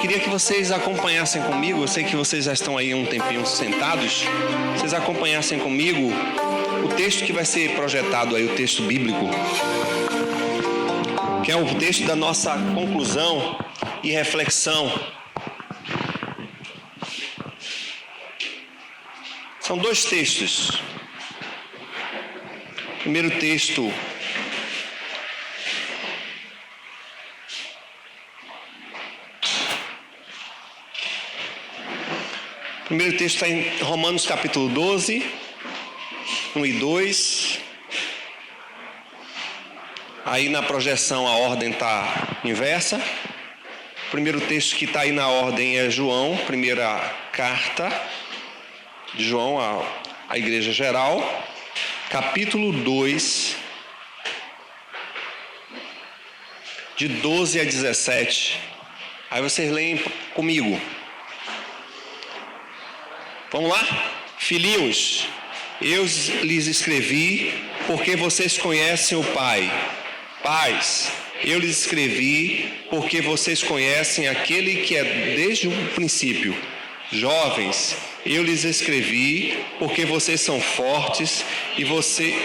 queria que vocês acompanhassem comigo. Eu sei que vocês já estão aí um tempinho sentados. Vocês acompanhassem comigo o texto que vai ser projetado aí, o texto bíblico, que é o texto da nossa conclusão e reflexão. São dois textos. Primeiro texto está em Romanos capítulo 12, 1 e 2. Aí na projeção a ordem está inversa. O primeiro texto que está aí na ordem é João, primeira carta de João à Igreja Geral, capítulo 2, de 12 a 17. Aí vocês leem comigo. Vamos lá? Filhinhos, eu lhes escrevi porque vocês conhecem o Pai. Pais, eu lhes escrevi porque vocês conhecem aquele que é desde o princípio. Jovens, eu lhes escrevi porque vocês são fortes e vocês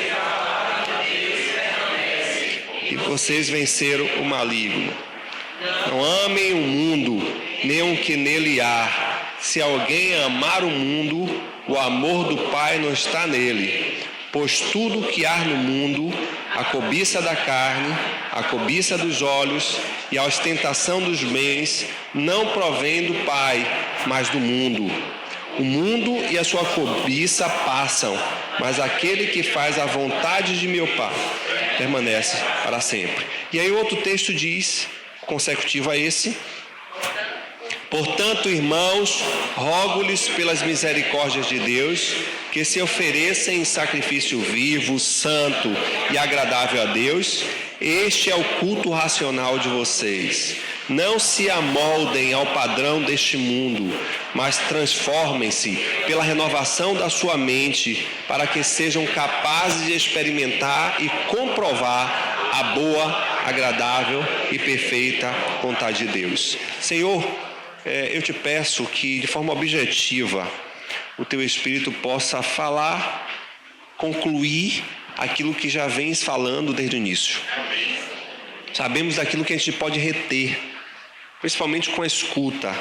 venceram o maligno. Não amem o mundo, nem o que nele há. Se alguém amar o mundo, o amor do Pai não está nele. Pois tudo que há no mundo, a cobiça da carne, a cobiça dos olhos e a ostentação dos bens, não provém do Pai, mas do mundo. O mundo e a sua cobiça passam, mas aquele que faz a vontade de meu Pai permanece para sempre. E aí o outro texto diz, consecutivo a esse: portanto, irmãos, rogo-lhes pelas misericórdias de Deus, que se ofereçam em sacrifício vivo, santo e agradável a Deus. Este é o culto racional de vocês. Não se amoldem ao padrão deste mundo, mas transformem-se pela renovação da sua mente, para que sejam capazes de experimentar e comprovar a boa, agradável e perfeita vontade de Deus. Senhor, eu te peço que de forma objetiva o teu Espírito possa falar, concluir aquilo que já vens falando desde o início. Sabemos daquilo que a gente pode reter, principalmente com a escuta,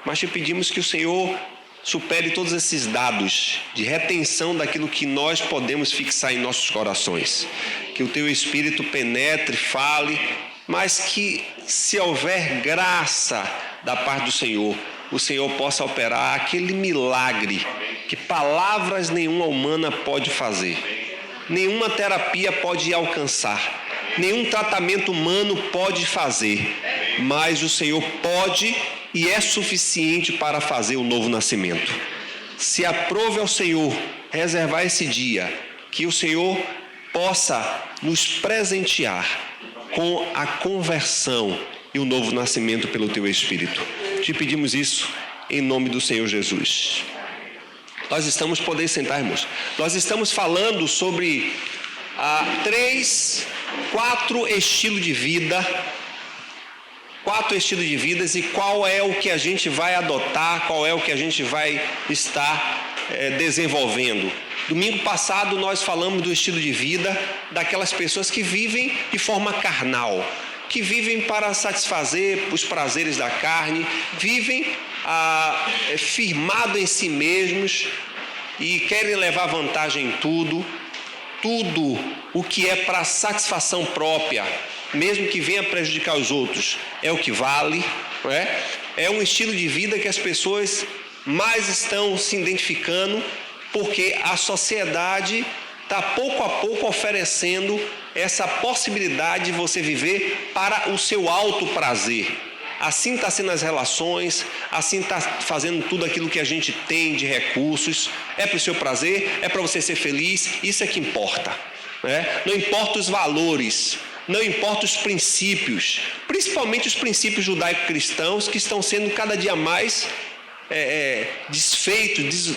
mas te pedimos que o Senhor supere todos esses dados de retenção daquilo que nós podemos fixar em nossos corações. Que o teu Espírito penetre, fale, mas que, se houver graça da parte do Senhor, o Senhor possa operar aquele milagre que palavras nenhuma humana pode fazer, nenhuma terapia pode alcançar, nenhum tratamento humano pode fazer, mas o Senhor pode e é suficiente para fazer o novo nascimento. Se aprove ao Senhor reservar esse dia, que o Senhor possa nos presentear com a conversão e o novo nascimento pelo teu Espírito. Te pedimos isso em nome do Senhor Jesus. Podem sentar, irmãos. Nós estamos falando sobre 4 estilos de vida. 4 estilos de vidas e qual é o que a gente vai adotar, qual é o que a gente vai estar desenvolvendo. Domingo passado nós falamos do estilo de vida daquelas pessoas que vivem de forma carnal, que vivem para satisfazer os prazeres da carne, vivem firmado em si mesmos e querem levar vantagem em tudo o que é para satisfação própria, mesmo que venha prejudicar os outros, é o que vale, não é? É um estilo de vida que as pessoas mais estão se identificando, porque a sociedade está pouco a pouco oferecendo essa possibilidade de você viver para o seu alto prazer. Assim está sendo as relações, assim está fazendo tudo aquilo que a gente tem de recursos. É para o seu prazer, é para você ser feliz, isso é que importa, né? Não importa os valores, não importa os princípios, principalmente os princípios judaico-cristãos que estão sendo cada dia mais desfeitos,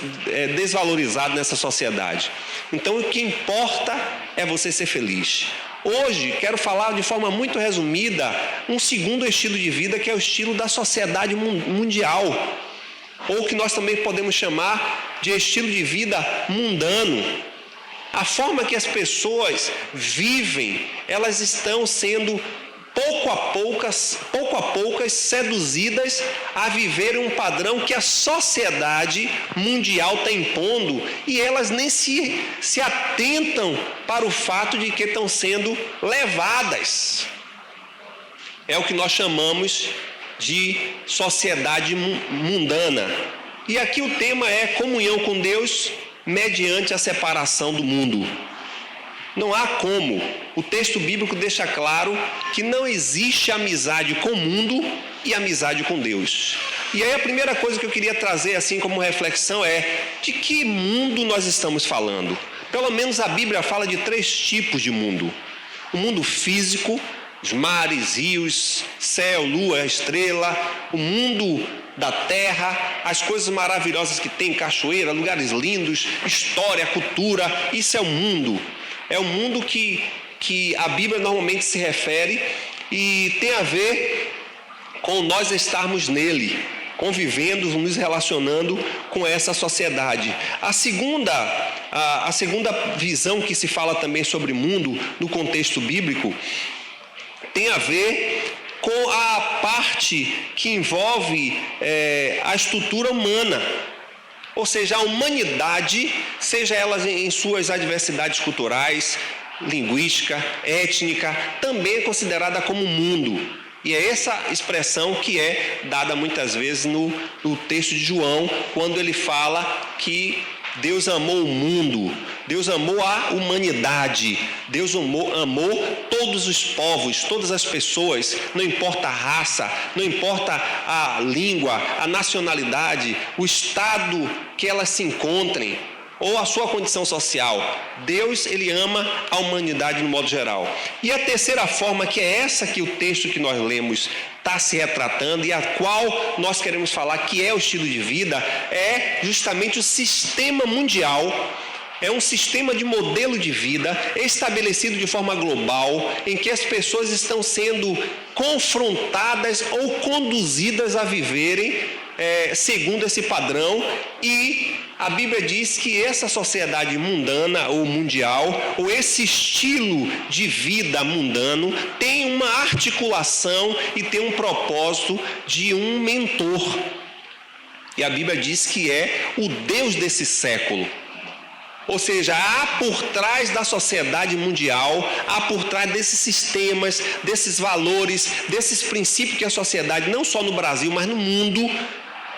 desvalorizados nessa sociedade. Então o que importa é você ser feliz. Hoje, quero falar de forma muito resumida um segundo estilo de vida, que é o estilo da sociedade mundial, ou que nós também podemos chamar de estilo de vida mundano. A forma que as pessoas vivem, elas estão sendo pouco a pouco seduzidas a viver um padrão que a sociedade mundial está impondo, e elas nem se atentam para o fato de que estão sendo levadas. É o que nós chamamos de sociedade mundana. E aqui o tema é comunhão com Deus mediante a separação do mundo. Não há como. O texto bíblico deixa claro que não existe amizade com o mundo e amizade com Deus. E aí a primeira coisa que eu queria trazer assim como reflexão é: de que mundo nós estamos falando? Pelo menos a Bíblia fala de 3 tipos de mundo. O mundo físico, os mares, rios, céu, lua, estrela, o mundo da terra, as coisas maravilhosas que tem, cachoeira, lugares lindos, história, cultura. Isso é o mundo. É o mundo que a Bíblia normalmente se refere e tem a ver com nós estarmos nele, convivendo, nos relacionando com essa sociedade. A segunda visão que se fala também sobre mundo no contexto bíblico tem a ver com a parte que envolve a estrutura humana. Ou seja, a humanidade, seja ela em suas adversidades culturais, linguística, étnica, também é considerada como mundo. E é essa expressão que é dada muitas vezes no texto de João, quando ele fala que Deus amou o mundo, Deus amou a humanidade, Deus amou todos os povos, todas as pessoas, não importa a raça, não importa a língua, a nacionalidade, o estado que elas se encontrem, ou a sua condição social. Deus, ele ama a humanidade no modo geral. E a terceira forma, que é essa que o texto que nós lemos está se retratando e a qual nós queremos falar que é o estilo de vida, é justamente o sistema mundial. É um sistema de modelo de vida estabelecido de forma global, em que as pessoas estão sendo confrontadas ou conduzidas a viverem segundo esse padrão. E a Bíblia diz que essa sociedade mundana ou mundial, ou esse estilo de vida mundano, tem uma articulação e tem um propósito de um mentor. E a Bíblia diz que é o Deus desse século. Ou seja, há por trás da sociedade mundial, há por trás desses sistemas, desses valores, desses princípios que a sociedade, não só no Brasil, mas no mundo,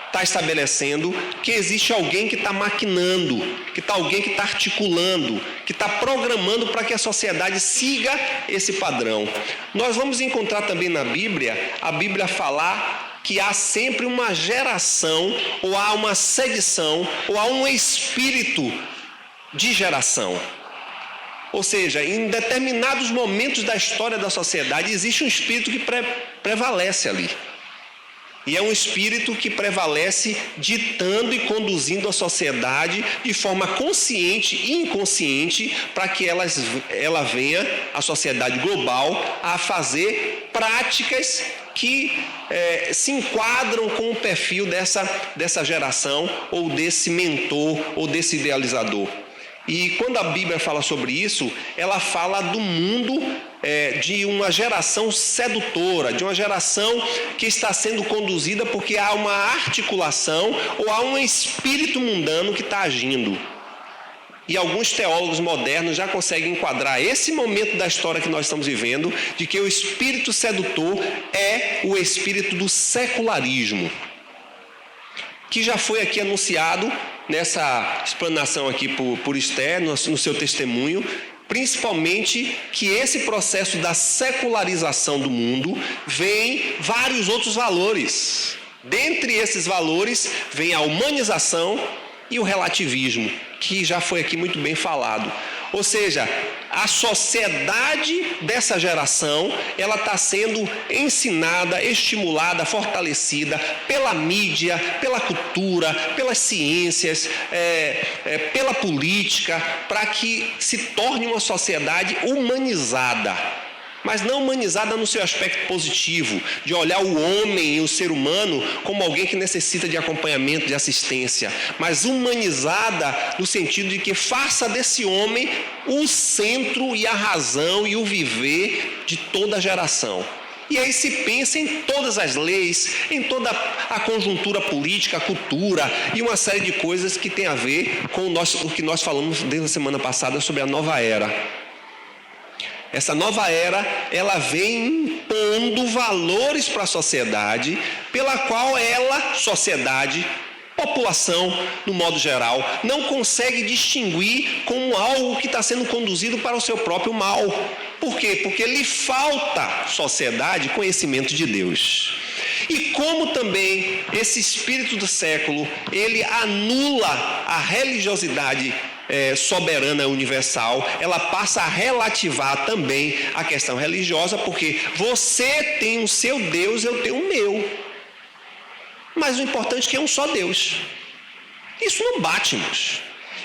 está estabelecendo, que existe alguém que está maquinando, alguém que está articulando, que está programando para que a sociedade siga esse padrão. Nós vamos encontrar também na Bíblia, a Bíblia falar que há sempre uma geração, ou há uma sedição, ou há um espírito de geração. Ou seja, em determinados momentos da história da sociedade existe um espírito que prevalece ali. E é um espírito que prevalece ditando e conduzindo a sociedade de forma consciente e inconsciente para que ela venha, a sociedade global, a fazer práticas que se enquadram com o perfil dessa geração, ou desse mentor, ou desse idealizador. E quando a Bíblia fala sobre isso, ela fala do mundo de uma geração sedutora, de uma geração que está sendo conduzida porque há uma articulação ou há um espírito mundano que está agindo. E alguns teólogos modernos já conseguem enquadrar esse momento da história que nós estamos vivendo, de que o espírito sedutor é o espírito do secularismo, que já foi aqui anunciado nessa explanação aqui por Esther, no seu testemunho, principalmente que esse processo da secularização do mundo vem vários outros valores. Dentre esses valores vem a humanização e o relativismo, que já foi aqui muito bem falado. Ou seja, a sociedade dessa geração, ela está sendo ensinada, estimulada, fortalecida pela mídia, pela cultura, pelas ciências, pela política, para que se torne uma sociedade humanizada. Mas não humanizada no seu aspecto positivo, de olhar o homem e o ser humano como alguém que necessita de acompanhamento, de assistência, mas humanizada no sentido de que faça desse homem o centro e a razão e o viver de toda a geração. E aí se pensa em todas as leis, em toda a conjuntura política, a cultura e uma série de coisas que tem a ver com o que nós falamos desde a semana passada sobre a nova era. Essa nova era, ela vem impondo valores para a sociedade, pela qual ela, sociedade, população, no modo geral, não consegue distinguir como algo que está sendo conduzido para o seu próprio mal. Por quê? Porque lhe falta, sociedade, conhecimento de Deus. E como também esse espírito do século, ele anula a religiosidade soberana universal, ela passa a relativar também a questão religiosa, porque você tem o seu Deus, eu tenho o meu. Mas o importante é que é um só Deus. Isso não bate, irmãos.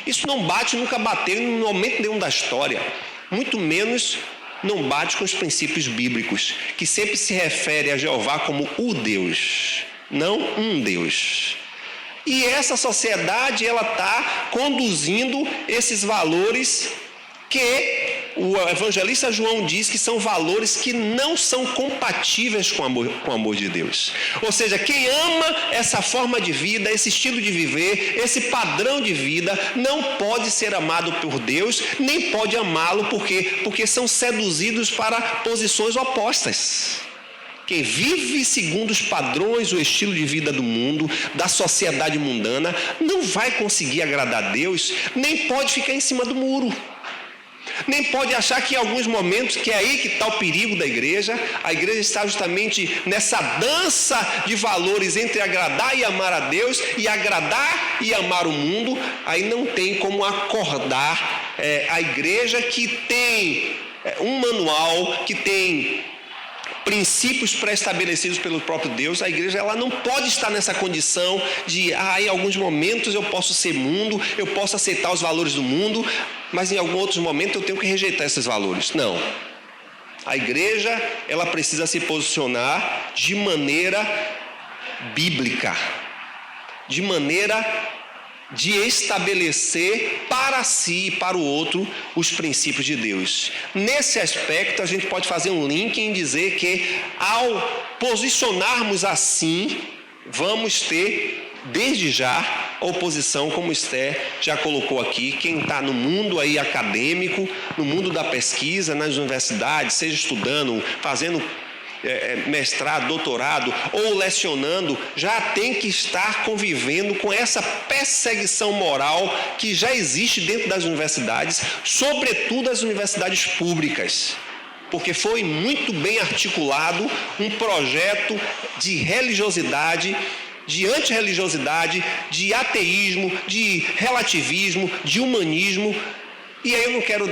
Isso não bate, nunca bateu em momento nenhum da história. Muito menos não bate com os princípios bíblicos, que sempre se refere a Jeová como o Deus, não um Deus. E essa sociedade, ela está conduzindo esses valores que o evangelista João diz que são valores que não são compatíveis com o amor de Deus. Ou seja, quem ama essa forma de vida, esse estilo de viver, esse padrão de vida, não pode ser amado por Deus, nem pode amá-lo, porque são seduzidos para posições opostas. Quem vive segundo os padrões, o estilo de vida do mundo, da sociedade mundana, não vai conseguir agradar a Deus, nem pode ficar em cima do muro. Nem pode achar que em alguns momentos, que é aí que está o perigo da igreja, a igreja está justamente nessa dança de valores entre agradar e amar a Deus e agradar e amar o mundo. Aí não tem como acordar a igreja que tem um manual, que tem princípios pré-estabelecidos pelo próprio Deus. A igreja, ela não pode estar nessa condição de, em alguns momentos eu posso ser mundo, eu posso aceitar os valores do mundo, mas em algum outro momento eu tenho que rejeitar esses valores. Não. A igreja, ela precisa se posicionar de maneira bíblica, de maneira de estabelecer para si e para o outro os princípios de Deus. Nesse aspecto, a gente pode fazer um link em dizer que, ao posicionarmos assim, vamos ter, desde já, oposição, como Esther já colocou aqui. Quem está no mundo aí acadêmico, no mundo da pesquisa, nas universidades, seja estudando, fazendo mestrado, doutorado ou lecionando, já tem que estar convivendo com essa perseguição moral que já existe dentro das universidades, sobretudo as universidades públicas, porque foi muito bem articulado um projeto de religiosidade, de antirreligiosidade, de ateísmo, de relativismo, de humanismo. E aí eu não quero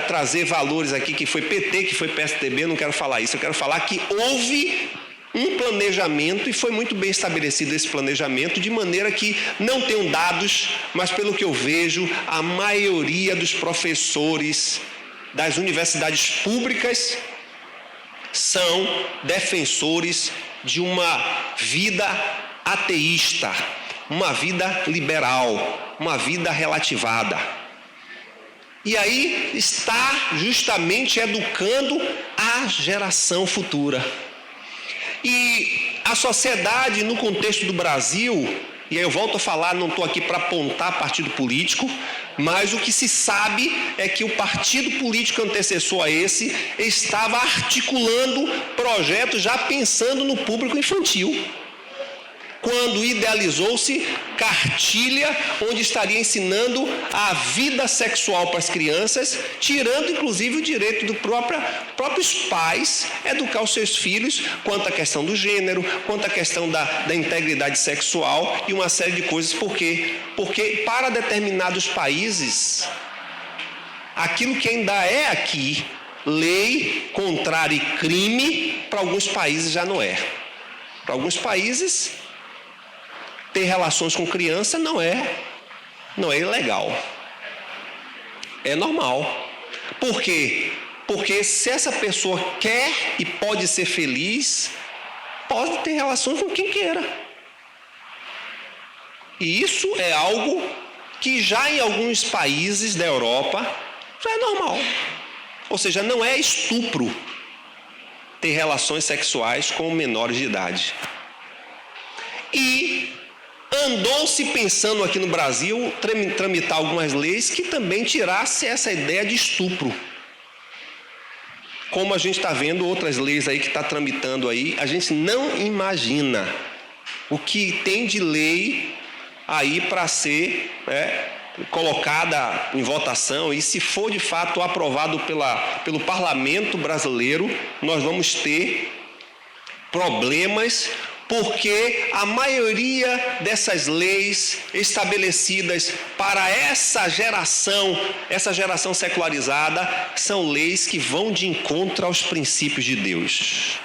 trazer valores aqui que foi PT, que foi PSDB, eu não quero falar isso. Eu quero falar que houve um planejamento e foi muito bem estabelecido esse planejamento, de maneira que não tenho dados, mas pelo que eu vejo, a maioria dos professores das universidades públicas são defensores de uma vida ateísta, uma vida liberal, uma vida relativada. E aí está justamente educando a geração futura. E a sociedade, no contexto do Brasil, e aí eu volto a falar, não estou aqui para apontar partido político, mas o que se sabe é que o partido político antecessor a esse estava articulando projetos já pensando no público infantil, quando idealizou-se cartilha onde estaria ensinando a vida sexual para as crianças, tirando inclusive o direito dos próprios pais educar os seus filhos quanto à questão do gênero, quanto à questão da integridade sexual e uma série de coisas. Por quê? Porque para determinados países aquilo que ainda é aqui lei contrária e crime, para alguns países já não é. Para alguns países, ter relações com criança não é ilegal. É normal. Por quê? Porque se essa pessoa quer e pode ser feliz, pode ter relações com quem queira. E isso é algo que já em alguns países da Europa já é normal. Ou seja, não é estupro ter relações sexuais com menores de idade. E andou-se pensando aqui no Brasil tramitar algumas leis que também tirasse essa ideia de estupro. Como a gente está vendo outras leis aí que está tramitando aí, a gente não imagina o que tem de lei aí para ser colocada em votação, e se for de fato aprovado pelo parlamento brasileiro, nós vamos ter problemas, porque a maioria dessas leis estabelecidas para essa geração secularizada, são leis que vão de encontro aos princípios de Deus.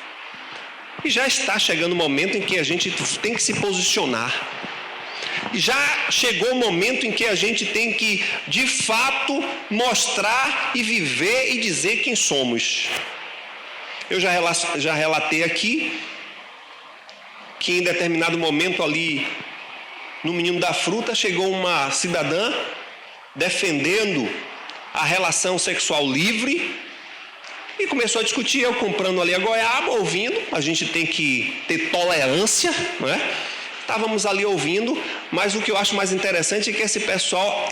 E já está chegando o momento em que a gente tem que se posicionar. Já chegou o momento em que a gente tem que, de fato, mostrar e viver e dizer quem somos. Eu já relatei aqui que em determinado momento ali, no Menino da Fruta, chegou uma cidadã defendendo a relação sexual livre e começou a discutir, eu comprando ali a goiaba, ouvindo, a gente tem que ter tolerância, não é? Estávamos ali ouvindo, mas o que eu acho mais interessante é que esse pessoal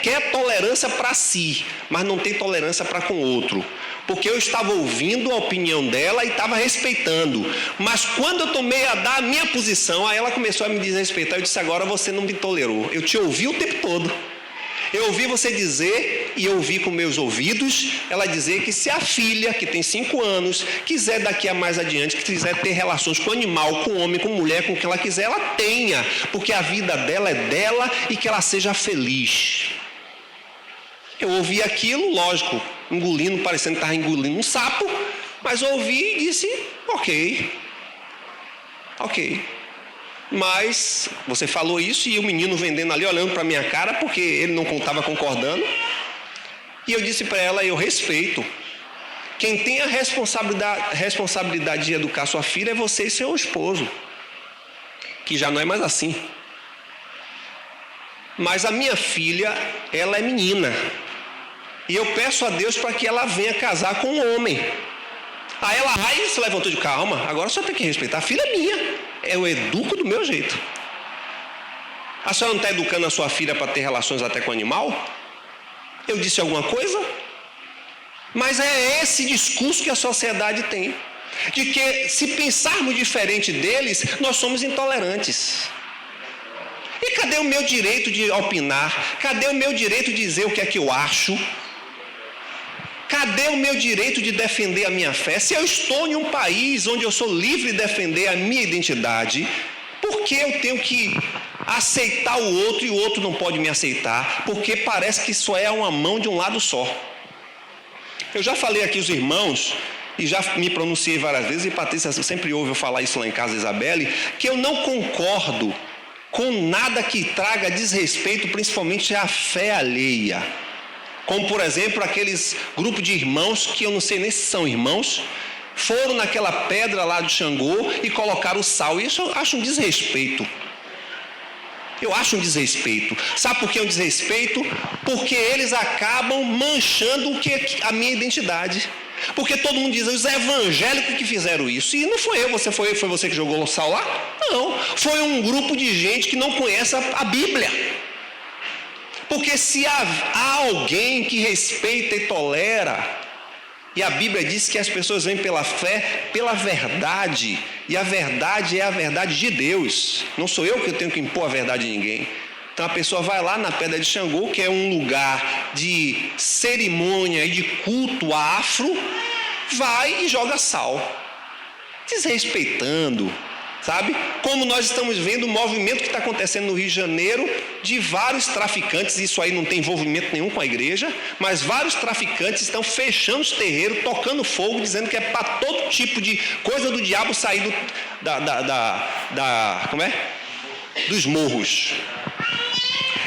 quer tolerância para si, mas não tem tolerância para com o outro. Porque eu estava ouvindo a opinião dela e estava respeitando. Mas quando eu tomei a dar a minha posição, aí ela começou a me desrespeitar. Eu disse, agora você não me tolerou. Eu te ouvi o tempo todo. Eu ouvi você dizer, e eu ouvi com meus ouvidos, ela dizer que se a filha, que tem 5 anos, quiser daqui a mais adiante, que quiser ter relações com animal, com homem, com mulher, com o que ela quiser, ela tenha. Porque a vida dela é dela e que ela seja feliz. Eu ouvi aquilo, lógico, engolindo, parecendo que estava engolindo um sapo, mas eu ouvi e disse, ok. Mas você falou isso e o menino vendendo ali, olhando para a minha cara, porque ele não estava concordando. E eu disse para ela, eu respeito. Quem tem a responsabilidade de educar sua filha é você e seu esposo, que já não é mais assim. Mas a minha filha, ela é menina. E eu peço a Deus para que ela venha casar com um homem. Aí ela se levantou de calma, agora só tem que respeitar, a filha é minha. Eu educo do meu jeito. A senhora não está educando a sua filha para ter relações até com animal? Eu disse alguma coisa? Mas é esse discurso que a sociedade tem. De que se pensarmos diferente deles, nós somos intolerantes. E cadê o meu direito de opinar? Cadê o meu direito de dizer o que é que eu acho? Cadê o meu direito de defender a minha fé? Se eu estou em um país onde eu sou livre de defender a minha identidade, por que eu tenho que aceitar o outro e o outro não pode me aceitar? Porque parece que só é uma mão de um lado só. Eu já falei aqui aos irmãos, e já me pronunciei várias vezes, e Patrícia sempre ouve eu falar isso lá em casa, Isabelle, que eu não concordo com nada que traga desrespeito, principalmente à fé alheia. Como, por exemplo, aqueles grupos de irmãos, que eu não sei nem se são irmãos, foram naquela pedra lá de Xangô e colocaram o sal. Isso eu acho um desrespeito. Eu acho um desrespeito. Sabe por que é um desrespeito? Porque eles acabam manchando a minha identidade. Porque todo mundo diz, os evangélicos que fizeram isso. E não foi eu, foi você que jogou o sal lá? Não, foi um grupo de gente que não conhece a Bíblia. Porque se há alguém que respeita e tolera, e a Bíblia diz que as pessoas vêm pela fé, pela verdade, e a verdade é a verdade de Deus. Não sou eu que tenho que impor a verdade de ninguém. Então a pessoa vai lá na Pedra de Xangô, que é um lugar de cerimônia e de culto afro, vai e joga sal, desrespeitando, sabe? Como nós estamos vendo o movimento que está acontecendo no Rio de Janeiro de vários traficantes, isso aí não tem envolvimento nenhum com a igreja, mas vários traficantes estão fechando os terreiros, tocando fogo, dizendo que é para todo tipo de coisa do diabo sair dos morros.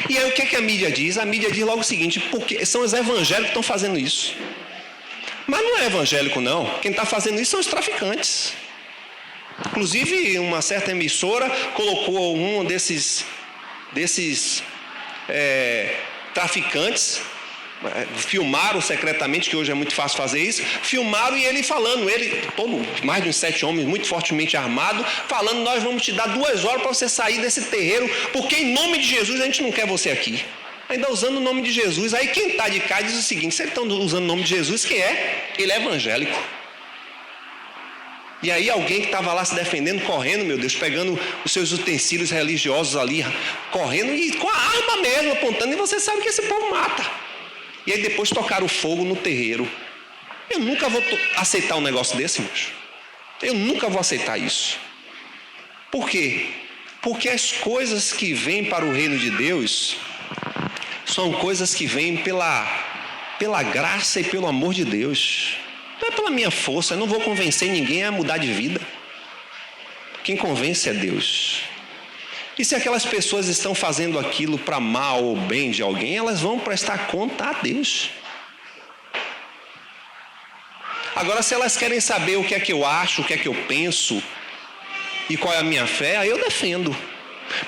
E aí o que é que a mídia diz? A mídia diz logo o seguinte: porque são os evangélicos que estão fazendo isso. Mas não é evangélico não, quem está fazendo isso são os traficantes. Inclusive, uma certa emissora colocou um desses traficantes, filmaram secretamente, que hoje é muito fácil fazer isso, filmaram e ele falando, mais de uns 7 homens muito fortemente armados, falando: nós vamos te dar 2 horas para você sair desse terreiro, porque em nome de Jesus a gente não quer você aqui. Ainda usando o nome de Jesus. Aí quem está de cá diz o seguinte: se eles estão usando o nome de Jesus, quem é? Ele é evangélico. E aí alguém que estava lá se defendendo, correndo, meu Deus, pegando os seus utensílios religiosos ali, correndo e com a arma mesmo, apontando, e você sabe que esse povo mata. E aí depois tocaram fogo no terreiro. Eu nunca vou aceitar um negócio desse, meus. Eu nunca vou aceitar isso. Por quê? Porque as coisas que vêm para o reino de Deus são coisas que vêm pela graça e pelo amor de Deus. Não é pela minha força, eu não vou convencer ninguém a mudar de vida. Quem convence é Deus. E se aquelas pessoas estão fazendo aquilo para mal ou bem de alguém, elas vão prestar conta a Deus. Agora, se elas querem saber o que é que eu acho, o que é que eu penso e qual é a minha fé, aí eu defendo.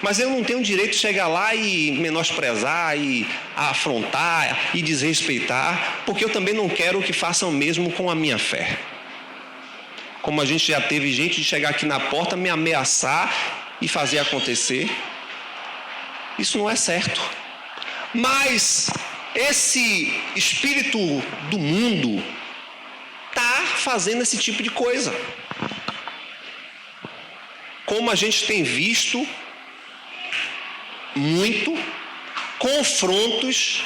Mas eu não tenho o direito de chegar lá e menosprezar, e afrontar, e desrespeitar, porque eu também não quero que façam o mesmo com a minha fé. Como a gente já teve gente de chegar aqui na porta, me ameaçar e fazer acontecer. Isso não é certo. Mas esse espírito do mundo está fazendo esse tipo de coisa. Como a gente tem visto muito confrontos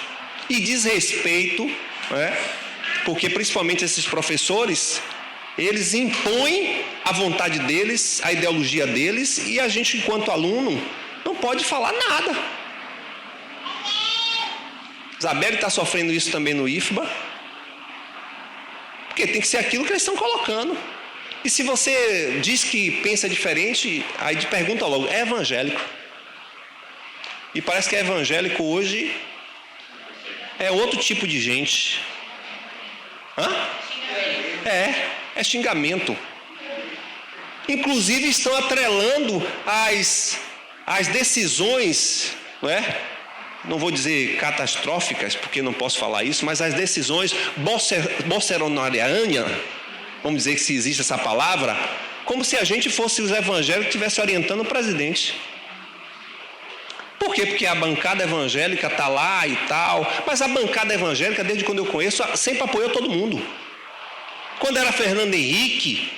e desrespeito, porque principalmente esses professores, eles impõem a vontade deles, a ideologia deles, e a gente, enquanto aluno, não pode falar nada. Isabelle está sofrendo isso também no IFBA, porque tem que ser aquilo que eles estão colocando. E se você diz que pensa diferente, aí te pergunta logo: é evangélico? E parece que é evangélico hoje é outro tipo de gente. É xingamento. Inclusive estão atrelando as decisões, não vou dizer catastróficas, porque não posso falar isso, mas as decisões bolsonarianas, vamos dizer que se existe essa palavra, como se a gente fosse os evangélicos que estivessem orientando o presidente. Por quê? Porque a bancada evangélica está lá e tal, mas a bancada evangélica, desde quando eu conheço, sempre apoiou todo mundo. Quando era Fernando Henrique,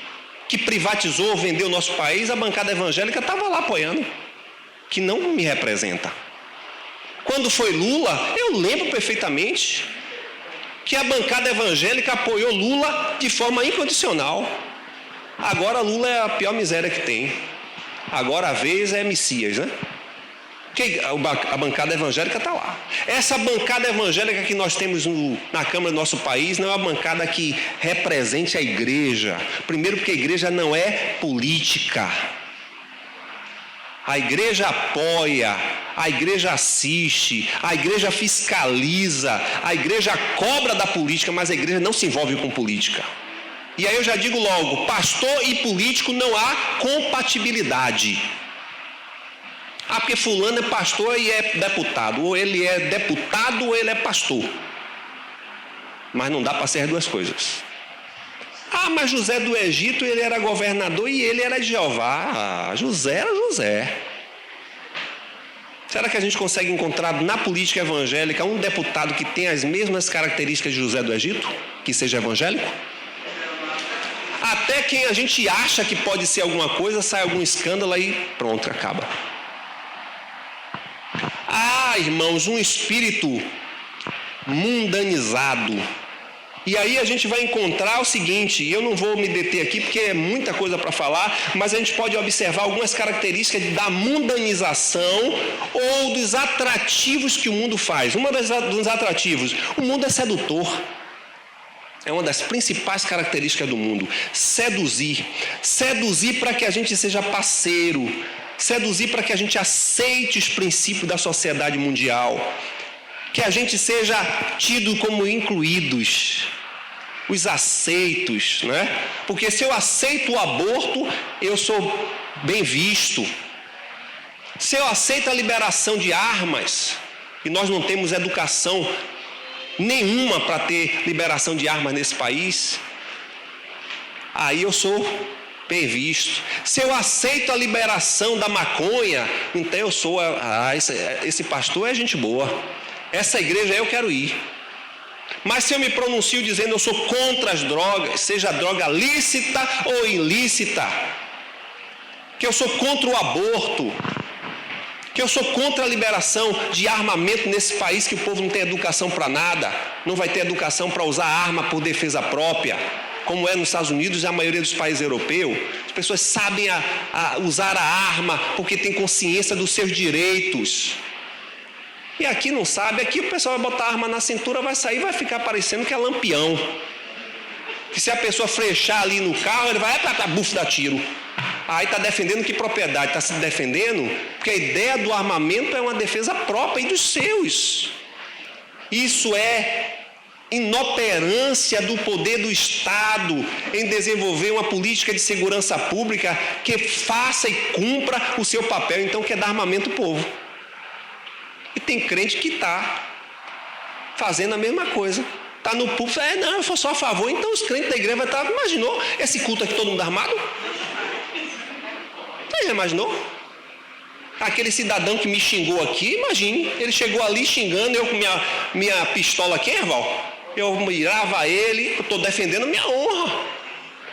que privatizou, vendeu o nosso país, a bancada evangélica estava lá apoiando, que não me representa. Quando foi Lula, eu lembro perfeitamente que a bancada evangélica apoiou Lula de forma incondicional. Agora Lula é a pior miséria que tem. Agora a vez é Messias, Porque a bancada evangélica está lá. Essa bancada evangélica que nós temos na Câmara do nosso país não é uma bancada que represente a igreja. Primeiro, porque a igreja não é política. A igreja apoia, a igreja assiste, a igreja fiscaliza, a igreja cobra da política, mas a igreja não se envolve com política. E aí eu já digo logo: pastor e político não há compatibilidade. Porque fulano é pastor e é deputado. Ou ele é deputado ou ele é pastor. Mas não dá para ser as duas coisas. Mas José do Egito, ele era governador e ele era de Jeová. José era José. Será que a gente consegue encontrar na política evangélica um deputado que tem as mesmas características de José do Egito? Que seja evangélico? Até quem a gente acha que pode ser alguma coisa, sai algum escândalo e pronto, acaba. Irmãos, um espírito mundanizado, E aí a gente vai encontrar o seguinte, eu não vou me deter aqui porque é muita coisa para falar, mas a gente pode observar algumas características da mundanização ou dos atrativos que o mundo faz. Dos atrativos, o mundo é sedutor. É uma das principais características do mundo. Seduzir. Seduzir para que a gente seja parceiro. Seduzir para que a gente aceite os princípios da sociedade mundial. Que a gente seja tido como incluídos, os aceitos, né? Porque se eu aceito o aborto, eu sou bem visto. Se eu aceito a liberação de armas, e nós não temos educação nenhuma para ter liberação de armas nesse país, aí eu sou bem visto. Se eu aceito a liberação da maconha, então eu sou, esse pastor é gente boa. Essa igreja eu quero ir. Mas se eu me pronuncio dizendo eu sou contra as drogas, seja droga lícita ou ilícita, que eu sou contra o aborto, que eu sou contra a liberação de armamento nesse país que o povo não tem educação para nada, não vai ter educação para usar arma por defesa própria, como é nos Estados Unidos e a maioria dos países europeus. As pessoas sabem usar a arma porque têm consciência dos seus direitos. E aqui não sabe, aqui o pessoal vai botar a arma na cintura, vai sair, vai ficar parecendo que é lampião. Que se a pessoa flechar ali no carro, ele vai, bufo, dá tiro. Aí está defendendo que propriedade? Está se defendendo porque a ideia do armamento é uma defesa própria e dos seus. Isso é inoperância do poder do Estado em desenvolver uma política de segurança pública que faça e cumpra o seu papel, então, que é dar armamento ao povo. E tem crente que está fazendo a mesma coisa. Está no púlpito, não, eu sou só a favor. Então os crentes da igreja vão estar... Imaginou esse culto aqui todo mundo armado? Você já imaginou? Aquele cidadão que me xingou aqui, imagine. Ele chegou ali xingando, eu com minha pistola aqui, Erval. Eu mirava ele, eu estou defendendo minha honra.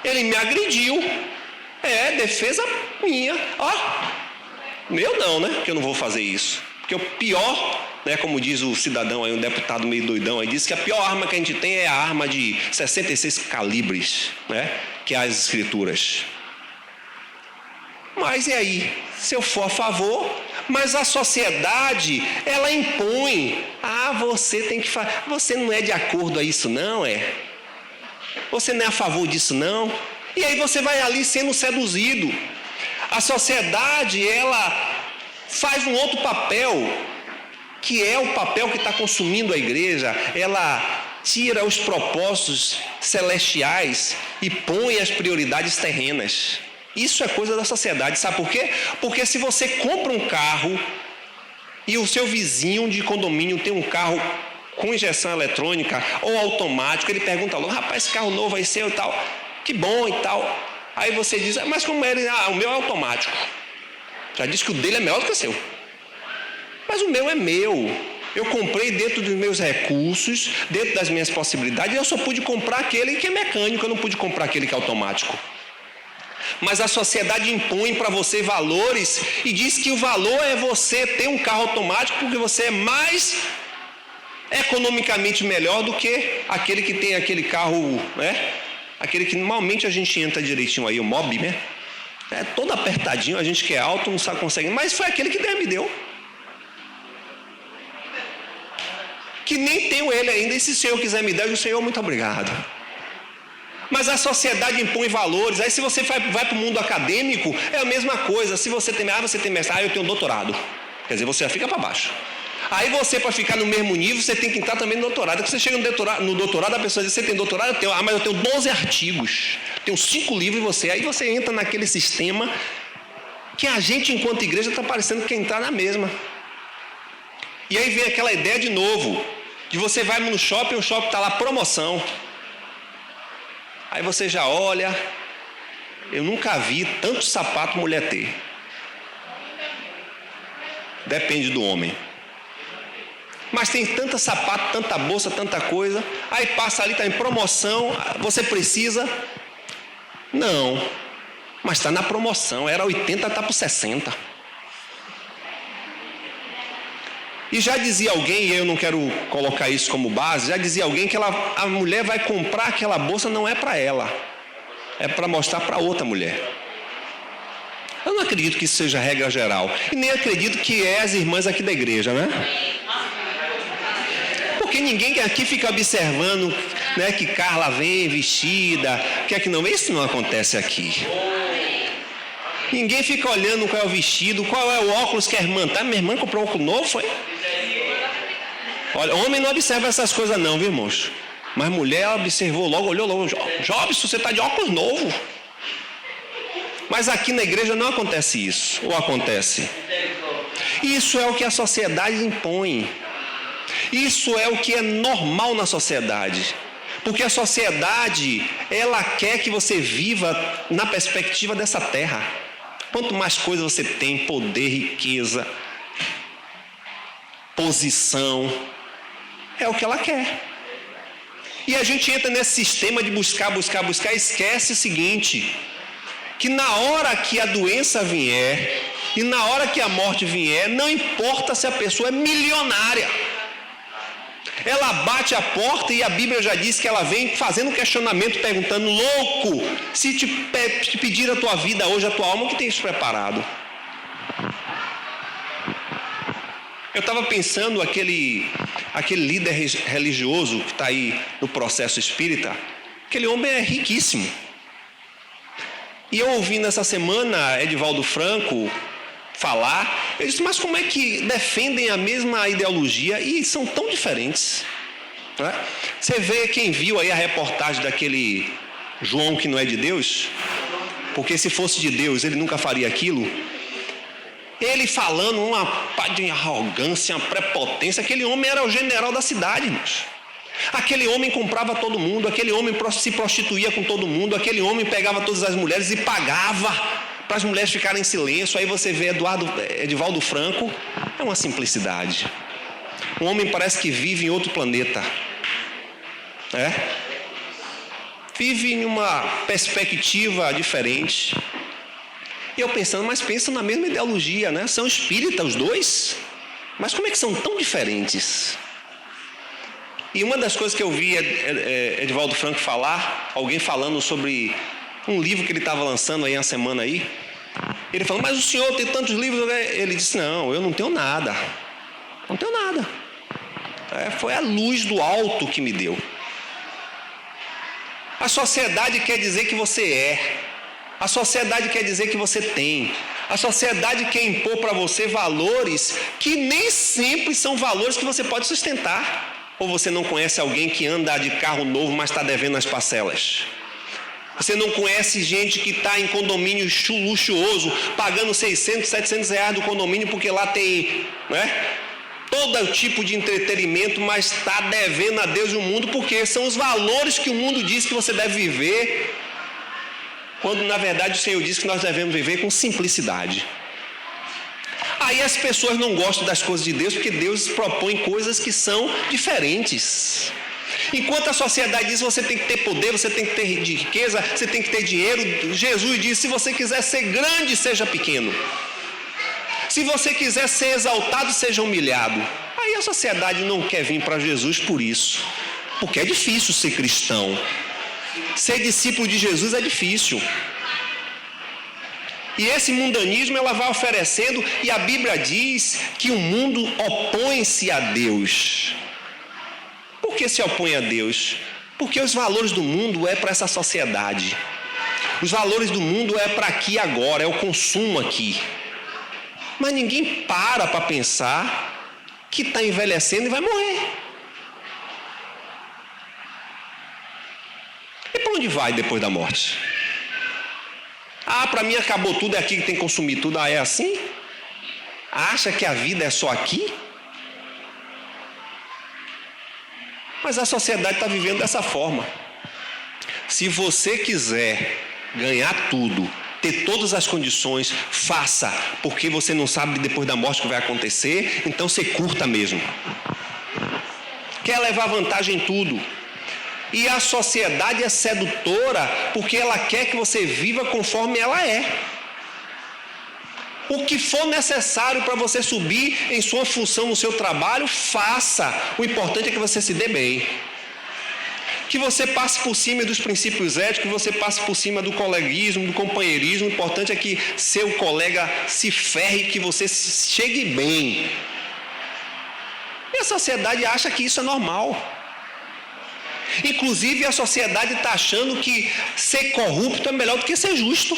Ele me agrediu. É, defesa minha. Meu não, né? Porque eu não vou fazer isso. Porque o pior, né, como diz o cidadão aí, um deputado meio doidão aí, diz que a pior arma que a gente tem é a arma de 66 calibres, né, que é as escrituras. Mas e aí? Se eu for a favor, mas a sociedade, ela impõe. Você tem que fazer. Você não é de acordo a isso não, Você não é a favor disso não? E aí você vai ali sendo seduzido. A sociedade, ela faz um outro papel, que é o papel que está consumindo a igreja. Ela tira os propósitos celestiais e põe as prioridades terrenas. Isso é coisa da sociedade, sabe por quê? Porque se você compra um carro e o seu vizinho de condomínio tem um carro com injeção eletrônica ou automático, ele pergunta logo, rapaz, esse carro novo aí seu e tal, que bom e tal. Aí você diz, mas como é ele? O meu é automático. Já disse que o dele é melhor do que o seu. Mas o meu é meu. Eu comprei dentro dos meus recursos, dentro das minhas possibilidades, e eu só pude comprar aquele que é mecânico, eu não pude comprar aquele que é automático. Mas a sociedade impõe para você valores e diz que o valor é você ter um carro automático porque você é mais economicamente melhor do que aquele que tem aquele carro, né? Aquele que normalmente a gente entra direitinho aí, o mob, né? É todo apertadinho, a gente que é alto não sabe conseguir, mas foi aquele que Deus me deu. Que nem tenho ele ainda, e se o Senhor quiser me dar, o Senhor, muito obrigado. Mas a sociedade impõe valores. Aí se você vai para o mundo acadêmico, é a mesma coisa. Se você tem mestrado, eu tenho doutorado. Quer dizer, você já fica para baixo. Aí você, para ficar no mesmo nível, você tem que entrar também no doutorado. Quando você chega no doutorado, a pessoa diz, você tem doutorado? Eu tenho. Mas eu tenho 12 artigos. Tenho 5 livros e você. Aí você entra naquele sistema que a gente, enquanto igreja, está parecendo que entrar na mesma. E aí vem aquela ideia de novo, de você vai no shopping, o shopping está lá, promoção. Aí você já olha, eu nunca vi tanto sapato mulher ter. Depende do homem. Mas tem tanta sapato, tanta bolsa, tanta coisa. Aí passa ali, está em promoção, você precisa? Não, mas está na promoção, era 80, está por 60. E já dizia alguém, e eu não quero colocar isso como base, já dizia alguém que a mulher vai comprar aquela bolsa não é para ela, é para mostrar para outra mulher. Eu não acredito que isso seja regra geral. E nem acredito que as irmãs aqui da igreja, né? Porque ninguém aqui fica observando, né, que Carla vem vestida, que é que não. Isso não acontece aqui. Ninguém fica olhando qual é o vestido, qual é o óculos que a irmã tá. Minha irmã comprou um óculos novo, foi? Olha, homem não observa essas coisas não, viu, irmãos? Mas mulher observou logo, olhou logo. Jobson, você está de óculos novo. Mas aqui na igreja não acontece isso. Ou acontece? Isso é o que a sociedade impõe. Isso é o que é normal na sociedade. Porque a sociedade, ela quer que você viva na perspectiva dessa terra. Quanto mais coisa você tem, poder, riqueza, posição, é o que ela quer. E a gente entra nesse sistema de buscar, e esquece o seguinte, que na hora que a doença vier e na hora que a morte vier, não importa se a pessoa é milionária. Ela bate a porta e a Bíblia já diz que ela vem fazendo um questionamento, perguntando, louco, se te pedir a tua vida hoje, a tua alma, o que tens preparado? Eu estava pensando aquele líder religioso que está aí no processo espírita, aquele homem é riquíssimo. E eu ouvi nessa semana Edivaldo Franco falar, eu disse, mas como é que defendem a mesma ideologia e são tão diferentes? Né? Você vê quem viu aí a reportagem daquele João que não é de Deus, porque se fosse de Deus ele nunca faria aquilo. Ele falando uma pá de arrogância, uma prepotência, aquele homem era o general da cidade, irmãos. Aquele homem comprava todo mundo, aquele homem se prostituía com todo mundo, aquele homem pegava todas as mulheres e pagava para as mulheres ficarem em silêncio. Aí você vê Edivaldo Franco, é uma simplicidade. Um homem parece que vive em outro planeta. Vive em uma perspectiva diferente. E eu pensando, mas pensam na mesma ideologia, né? São espíritas os dois, mas como é que são tão diferentes? E uma das coisas que eu vi Edivaldo Franco falar, alguém falando sobre um livro que ele estava lançando aí uma semana aí, ele falou, mas o senhor tem tantos livros, ele disse, não, eu não tenho nada, não tenho nada, foi a luz do alto que me deu. A sociedade quer dizer que você é, a sociedade quer dizer que você tem, a sociedade quer impor para você valores que nem sempre são valores que você pode sustentar. Ou você não conhece alguém que anda de carro novo, mas está devendo as parcelas? Você não conhece gente que está em condomínio luxuoso, pagando 600, 700 reais do condomínio, porque lá tem, todo tipo de entretenimento, mas está devendo a Deus e o mundo, porque são os valores que o mundo diz que você deve viver, quando na verdade o Senhor diz que nós devemos viver com simplicidade. Aí as pessoas não gostam das coisas de Deus, porque Deus propõe coisas que são diferentes. Enquanto a sociedade diz que você tem que ter poder, você tem que ter riqueza, você tem que ter dinheiro, Jesus diz, se você quiser ser grande, seja pequeno. Se você quiser ser exaltado, seja humilhado. Aí a sociedade não quer vir para Jesus por isso, porque é difícil ser cristão. Ser discípulo de Jesus é difícil. E esse mundanismo ela vai oferecendo, e a Bíblia diz que o mundo opõe-se a Deus. Por que se opõe a Deus? Porque os valores do mundo é para essa sociedade. Os valores do mundo é para aqui e agora, é o consumo aqui. Mas ninguém para pensar que está envelhecendo e vai morrer. E para onde vai depois da morte? Para mim acabou tudo, é aqui que tem que consumir tudo. É assim? Acha que a vida é só aqui? Mas a sociedade está vivendo dessa forma. Se você quiser ganhar tudo, ter todas as condições, faça, porque você não sabe depois da morte o que vai acontecer, então você curta mesmo. Quer levar vantagem em tudo. E a sociedade é sedutora porque ela quer que você viva conforme ela é. O que for necessário para você subir em sua função no seu trabalho, faça. O importante é que você se dê bem. Que você passe por cima dos princípios éticos, que você passe por cima do coleguismo, do companheirismo. O importante é que seu colega se ferre, que você chegue bem. E a sociedade acha que isso é normal. Inclusive a sociedade está achando que ser corrupto é melhor do que ser justo.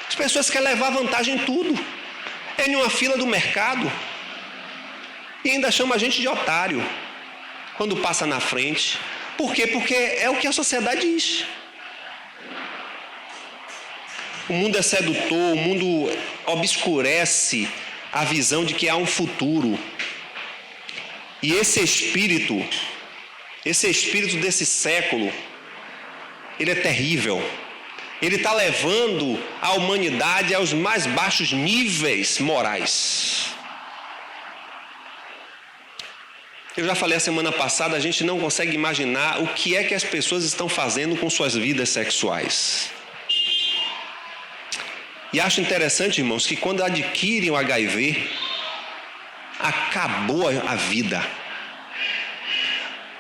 As pessoas querem levar vantagem em tudo. É em uma fila do mercado. E ainda chama a gente de otário quando passa na frente. Por quê? Porque é o que a sociedade diz. O mundo é sedutor, o mundo obscurece a visão de que há um futuro. E esse espírito desse século, ele é terrível. Ele está levando a humanidade aos mais baixos níveis morais. Eu já falei a semana passada, a gente não consegue imaginar o que é que as pessoas estão fazendo com suas vidas sexuais. E acho interessante, irmãos, que quando adquirem o HIV, acabou a vida.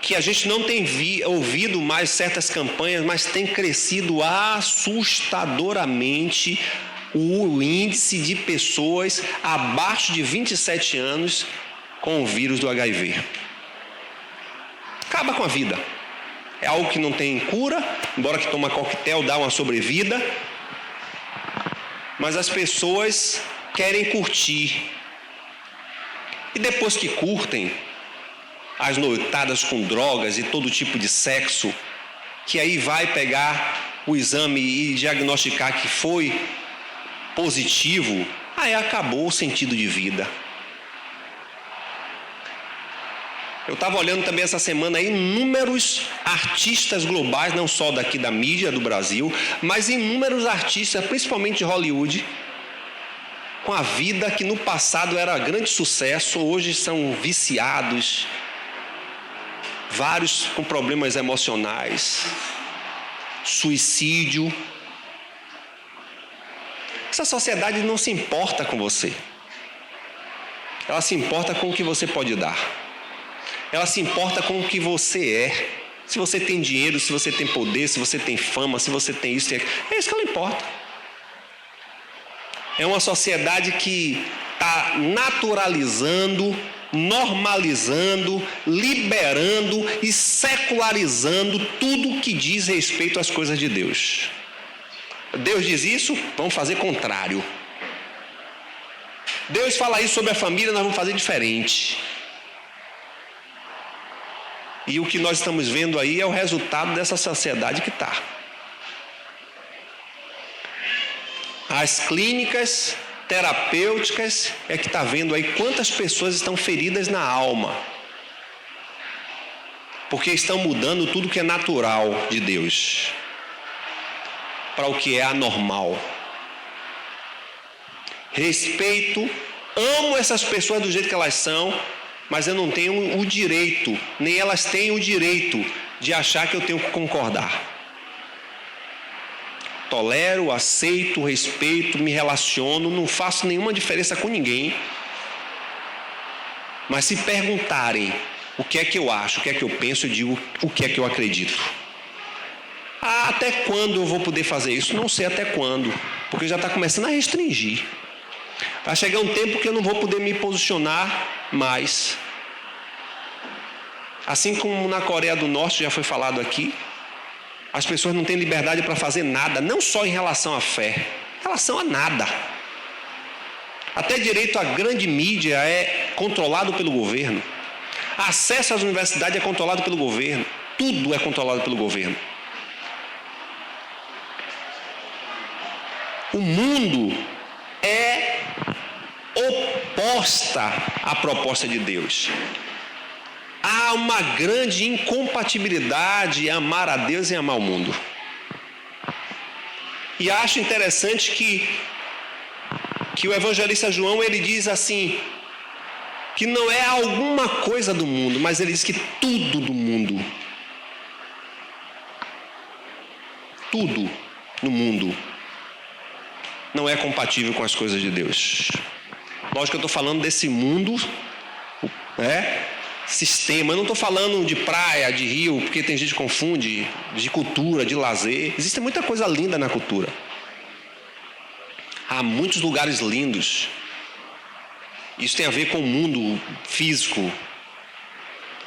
Que a gente não tem ouvido mais certas campanhas, mas tem crescido assustadoramente o índice de pessoas abaixo de 27 anos com o vírus do HIV. Acaba com a vida. É algo que não tem cura, embora que toma coquetel, dá uma sobrevida. Mas as pessoas querem curtir. E depois que curtem, as noitadas com drogas e todo tipo de sexo, que aí vai pegar o exame e diagnosticar que foi positivo, aí acabou o sentido de vida. Eu estava olhando também essa semana aí inúmeros artistas globais, não só daqui da mídia do Brasil, mas inúmeros artistas, principalmente de Hollywood, com a vida que no passado era grande sucesso, hoje são viciados, vários com problemas emocionais, suicídio. Essa sociedade não se importa com você. Ela se importa com o que você pode dar. Ela se importa com o que você é. Se você tem dinheiro, se você tem poder, se você tem fama, se você tem isso, é isso que ela importa. É uma sociedade que está naturalizando, normalizando, liberando e secularizando tudo que diz respeito às coisas de Deus. Deus diz isso, vamos fazer contrário. Deus fala isso sobre a família, nós vamos fazer diferente. E o que nós estamos vendo aí é o resultado dessa sociedade que está. As clínicas terapêuticas é que está vendo aí quantas pessoas estão feridas na alma. Porque estão mudando tudo que é natural de Deus para o que é anormal. Respeito, amo essas pessoas do jeito que elas são, mas eu não tenho o direito, nem elas têm o direito de achar que eu tenho que concordar. Tolero, aceito, respeito, me relaciono, não faço nenhuma diferença com ninguém. Mas se perguntarem o que é que eu acho, o que é que eu penso, eu digo o que é que eu acredito. Até quando eu vou poder fazer isso? Não sei até quando, porque já está começando a restringir. Vai chegar um tempo que eu não vou poder me posicionar mais. Assim como na Coreia do Norte, já foi falado aqui, as pessoas não têm liberdade para fazer nada, não só em relação à fé, em relação a nada. Até direito à grande mídia é controlado pelo governo. Acesso às universidades é controlado pelo governo. Tudo é controlado pelo governo. O mundo é oposta à proposta de Deus. Há uma grande incompatibilidade em amar a Deus e amar o mundo. E acho interessante que o evangelista João, ele diz assim, que não é alguma coisa do mundo, mas ele diz que tudo do mundo, tudo no mundo não é compatível com as coisas de Deus. Lógico que eu estou falando desse mundo, né? Sistema. Eu não estou falando de praia, de rio, porque tem gente que confunde, de cultura, de lazer. Existe muita coisa linda na cultura. Há muitos lugares lindos. Isso tem a ver com o mundo físico,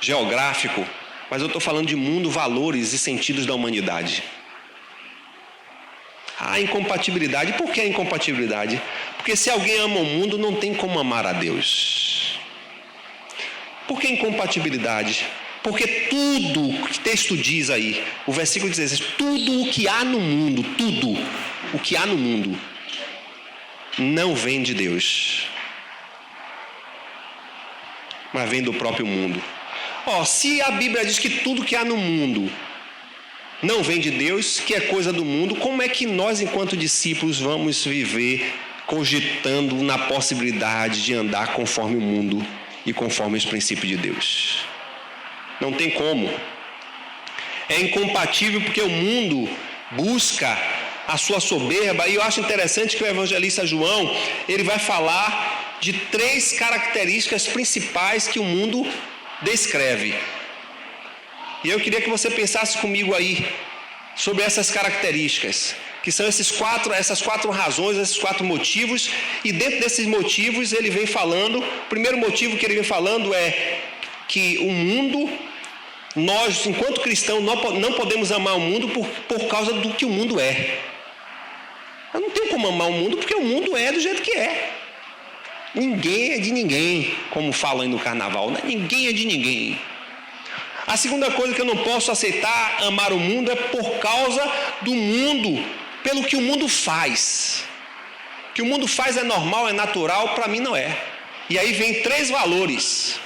geográfico, mas eu estou falando de mundo, valores e sentidos da humanidade. Há incompatibilidade. Por que a incompatibilidade? Porque se alguém ama o mundo, não tem como amar a Deus. Por que incompatibilidade? Porque tudo o que o texto diz aí, o versículo 16, tudo o que há no mundo, tudo o que há no mundo, não vem de Deus, mas vem do próprio mundo. Se a Bíblia diz que tudo que há no mundo não vem de Deus, que é coisa do mundo, como é que nós, enquanto discípulos, vamos viver cogitando na possibilidade de andar conforme o mundo e conforme os princípios de Deus? Não tem como. É incompatível porque o mundo busca a sua soberba, e eu acho interessante que o evangelista João, ele vai falar de 3 características principais que o mundo descreve. E eu queria que você pensasse comigo aí sobre essas características, que são essas 4 razões, esses 4 motivos, e dentro desses motivos ele vem falando, o primeiro motivo que ele vem falando é que o mundo, nós, enquanto cristãos, não podemos amar o mundo por causa do que o mundo é. Eu não tenho como amar o mundo porque o mundo é do jeito que é. Ninguém é de ninguém, como falam aí no carnaval, né? Ninguém é de ninguém. A segunda coisa que eu não posso aceitar amar o mundo é por causa do mundo, pelo que o mundo faz. O que o mundo faz é normal, é natural, para mim não é. E aí vem 3 valores,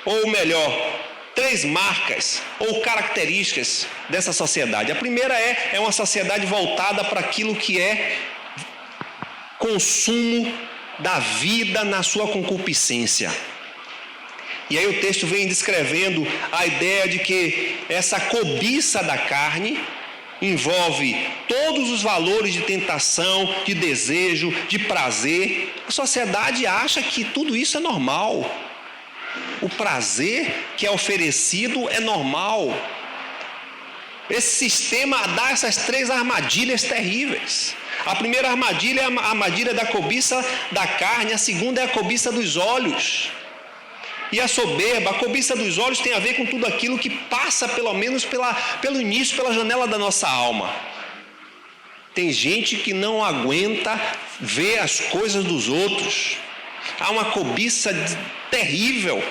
ou melhor, 3 marcas ou características dessa sociedade. A primeira é uma sociedade voltada para aquilo que é consumo da vida na sua concupiscência. E aí o texto vem descrevendo a ideia de que essa cobiça da carne envolve todos os valores de tentação, de desejo, de prazer. A sociedade acha que tudo isso é normal. O prazer que é oferecido é normal. Esse sistema dá essas 3 armadilhas terríveis. A primeira armadilha é a armadilha da cobiça da carne, a segunda é a cobiça dos olhos. E a soberba, a cobiça dos olhos tem a ver com tudo aquilo que passa, pelo menos pelo início, pela janela da nossa alma. Tem gente que não aguenta ver as coisas dos outros. Há uma cobiça terrível.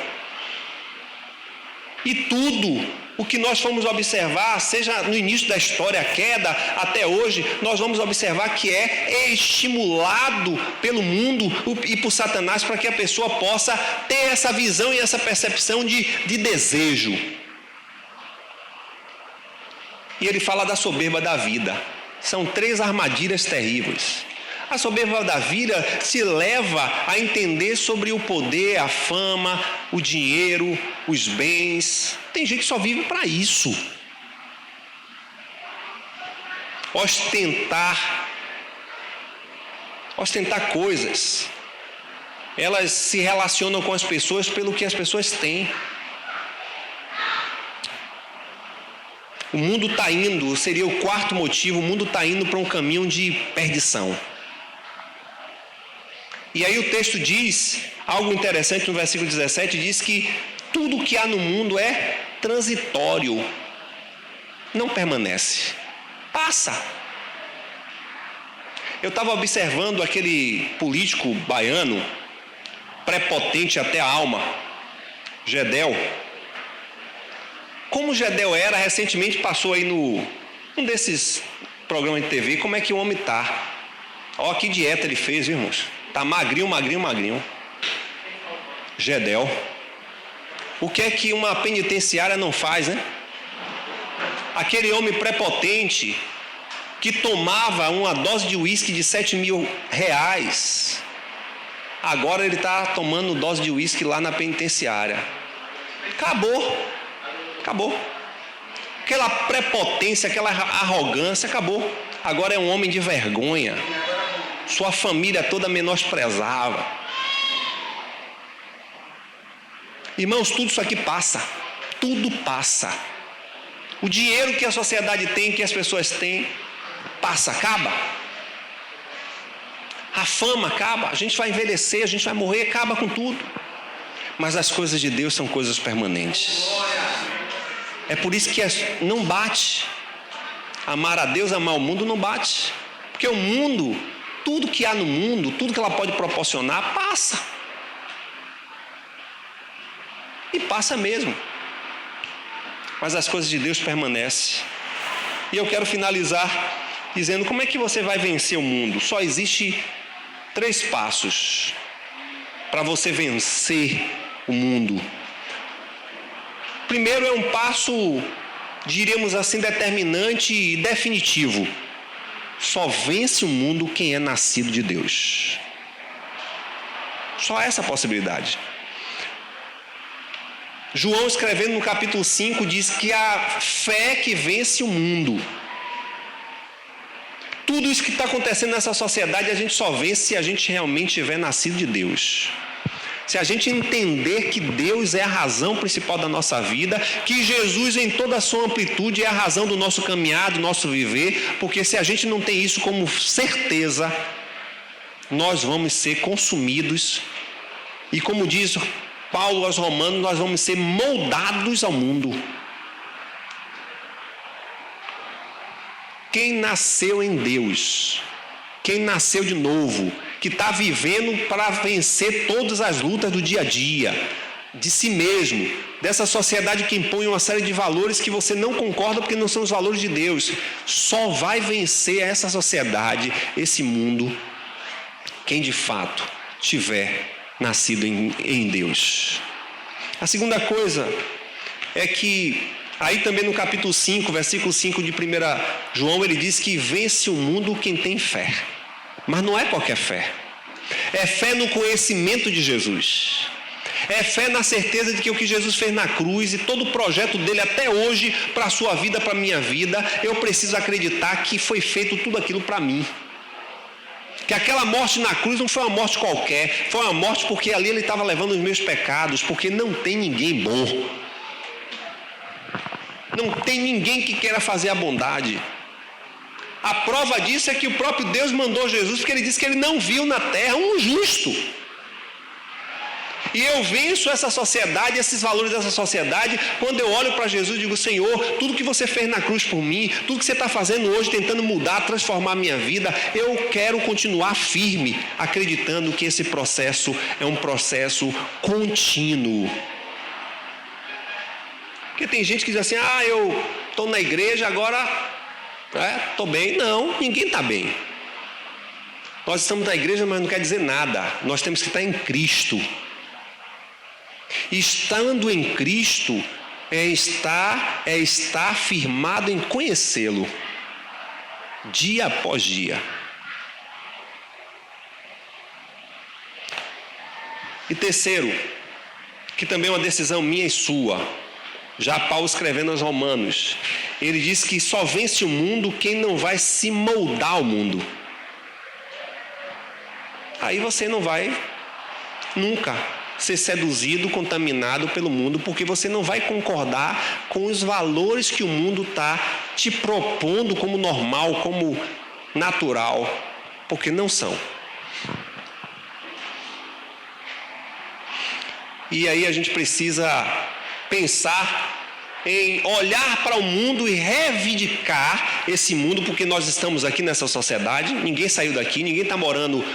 E tudo o que nós fomos observar, seja no início da história, a queda, até hoje, nós vamos observar que é estimulado pelo mundo e por Satanás para que a pessoa possa ter essa visão e essa percepção de desejo. E ele fala da soberba da vida. São 3 armadilhas terríveis. A soberba da vida se leva a entender sobre o poder, a fama, o dinheiro, os bens. Tem gente que só vive para isso. Ostentar coisas. Elas se relacionam com as pessoas pelo que as pessoas têm. O mundo está indo, seria o 4º motivo, o mundo está indo para um caminho de perdição. E aí o texto diz, algo interessante no versículo 17, diz que tudo que há no mundo é transitório, não permanece, passa. Eu estava observando aquele político baiano, prepotente até a alma, Gedel. Como Gedel era, recentemente passou aí um desses programas de TV, como é que o homem está. Olha que dieta ele fez, irmãos. Está magrinho. Gedel. O que é que uma penitenciária não faz, né? Aquele homem prepotente que tomava uma dose de uísque de R$7.000, agora ele está tomando dose de uísque lá na penitenciária. Acabou. Aquela prepotência, aquela arrogância, acabou. Agora é um homem de vergonha. Sua família toda menosprezava. Irmãos, tudo isso aqui passa. Tudo passa. O dinheiro que a sociedade tem, que as pessoas têm, passa, acaba. A fama acaba, a gente vai envelhecer, a gente vai morrer, acaba com tudo. Mas as coisas de Deus são coisas permanentes. É por isso que não bate. Amar a Deus, amar o mundo não bate. Porque o mundo, tudo que há no mundo, tudo que ela pode proporcionar, passa. E passa mesmo. Mas as coisas de Deus permanecem. E eu quero finalizar dizendo como é que você vai vencer o mundo. Só existe 3 passos para você vencer o mundo. Primeiro é um passo, diríamos assim, determinante e definitivo. Só vence o mundo quem é nascido de Deus. Só essa possibilidade. João, escrevendo no capítulo 5, diz que a fé que vence o mundo. Tudo isso que está acontecendo nessa sociedade, a gente só vence se a gente realmente tiver nascido de Deus. Se a gente entender que Deus é a razão principal da nossa vida, que Jesus em toda a sua amplitude é a razão do nosso caminhar, do nosso viver, porque se a gente não tem isso como certeza, nós vamos ser consumidos. E como diz Paulo aos Romanos, nós vamos ser moldados ao mundo. Quem nasceu em Deus, quem nasceu de novo, que está vivendo para vencer todas as lutas do dia a dia, de si mesmo, dessa sociedade que impõe uma série de valores que você não concorda porque não são os valores de Deus, só vai vencer essa sociedade, esse mundo, quem de fato tiver nascido em Deus. A segunda coisa é que, aí também no capítulo 5, versículo 5 de 1 João, ele diz que vence o mundo quem tem fé. Mas não é qualquer fé. É fé no conhecimento de Jesus. É fé na certeza de que o que Jesus fez na cruz e todo o projeto dele até hoje, para a sua vida, para a minha vida, eu preciso acreditar que foi feito tudo aquilo para mim. Que aquela morte na cruz não foi uma morte qualquer, foi uma morte porque ali ele estava levando os meus pecados, porque não tem ninguém bom. Não tem ninguém que queira fazer a bondade. A prova disso é que o próprio Deus mandou Jesus, porque ele disse que ele não viu na terra um justo. E eu venço essa sociedade, esses valores dessa sociedade, quando eu olho para Jesus e digo: Senhor, tudo que você fez na cruz por mim, tudo que você está fazendo hoje, tentando mudar, transformar a minha vida, eu quero continuar firme, acreditando que esse processo é um processo contínuo. Porque tem gente que diz assim: eu estou na igreja, agora estou bem. Não, ninguém está bem. Nós estamos na igreja, mas não quer dizer nada. Nós temos que estar em Cristo. Estando em Cristo é estar firmado em conhecê-lo, dia após dia. E terceiro, que também é uma decisão minha e sua, já Paulo escrevendo aos Romanos, ele diz que só vence o mundo quem não vai se moldar ao mundo. Aí você não vai nunca ser seduzido, contaminado pelo mundo, porque você não vai concordar com os valores que o mundo está te propondo como normal, como natural, porque não são. E aí a gente precisa pensar em olhar para o mundo e reivindicar esse mundo, porque nós estamos aqui nessa sociedade, ninguém saiu daqui, ninguém está morando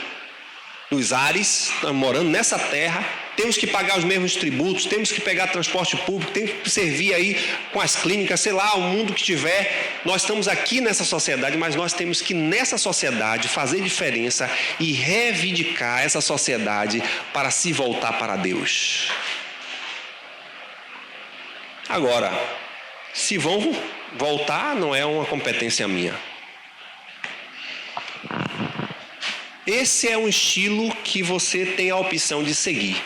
nos ares, está morando nessa terra, temos que pagar os mesmos tributos, temos que pegar transporte público, temos que servir aí com as clínicas, sei lá, o mundo que tiver. Nós estamos aqui nessa sociedade, mas nós temos que nessa sociedade fazer diferença e reivindicar essa sociedade para se voltar para Deus. Agora, se vão voltar, não é uma competência minha. Esse é um estilo que você tem a opção de seguir.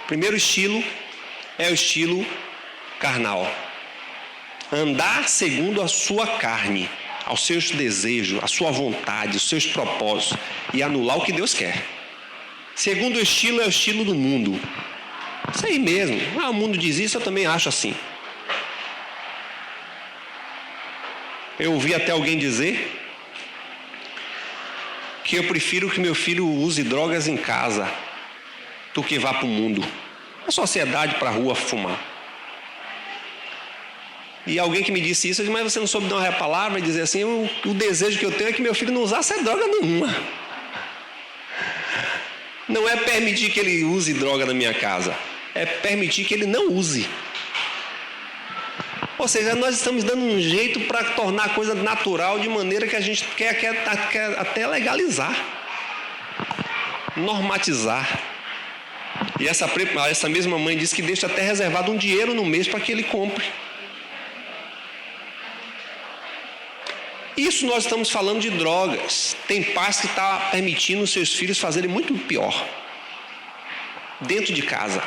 O primeiro estilo é o estilo carnal. Andar segundo a sua carne, aos seus desejos, à sua vontade, aos seus propósitos e anular o que Deus quer. Segundo estilo é o estilo do mundo. Isso aí mesmo. O mundo diz isso, eu também acho assim. Eu ouvi até alguém dizer que eu prefiro que meu filho use drogas em casa do que vá para o mundo. A sociedade para a rua fumar. E alguém que me disse isso, eu disse, mas você não soube dar uma palavra e dizer assim, o desejo que eu tenho é que meu filho não usasse droga nenhuma. Não é permitir que ele use droga na minha casa, é permitir que ele não use. Ou seja, nós estamos dando um jeito para tornar a coisa natural de maneira que a gente quer até legalizar, normatizar. E essa mesma mãe disse que deixa até reservado um dinheiro no mês para que ele compre. Isso nós estamos falando de drogas. Tem pais que estão permitindo os seus filhos fazerem muito pior dentro de casa.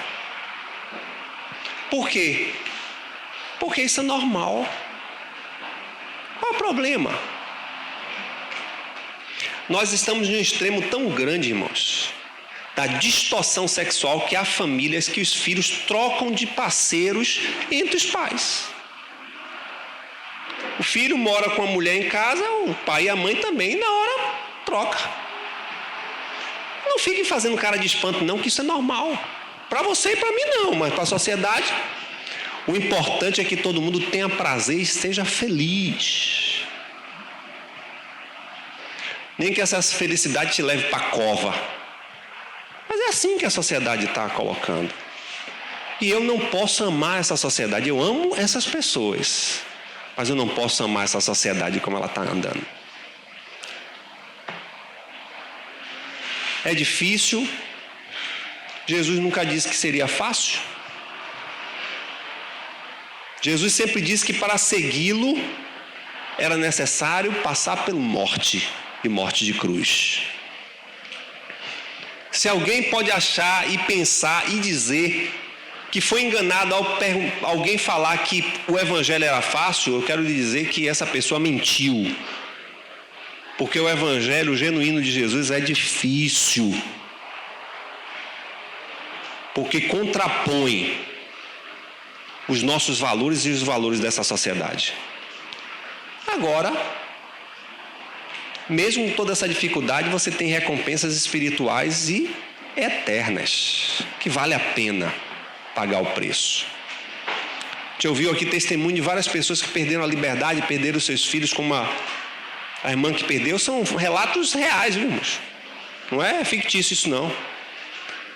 Por quê? Porque isso é normal. Qual é o problema? Nós estamos em um extremo tão grande, irmãos, da distorção sexual, que há famílias que os filhos trocam de parceiros entre os pais. O filho mora com a mulher em casa, o pai e a mãe também, e na hora troca. Não fiquem fazendo cara de espanto não, que isso é normal. Para você e para mim não, mas para a sociedade. O importante é que todo mundo tenha prazer e seja feliz. Nem que essa felicidade te leve para a cova. Mas é assim que a sociedade está colocando. E eu não posso amar essa sociedade. Eu amo essas pessoas, mas eu não posso amar essa sociedade como ela está andando. É difícil. Jesus nunca disse que seria fácil. Jesus sempre disse que para segui-lo era necessário passar pela morte, e morte de cruz. Se alguém pode achar e pensar e dizer que foi enganado ao alguém falar que o evangelho era fácil, eu quero lhe dizer que essa pessoa mentiu. Porque o evangelho genuíno de Jesus é difícil. Porque contrapõe os nossos valores e os valores dessa sociedade. Agora, mesmo com toda essa dificuldade, você tem recompensas espirituais e eternas, que vale a pena pagar o preço. A gente ouviu aqui testemunho de várias pessoas que perderam a liberdade, perderam seus filhos, como a irmã que perdeu. São relatos reais, viu, irmãos? Não é fictício isso não.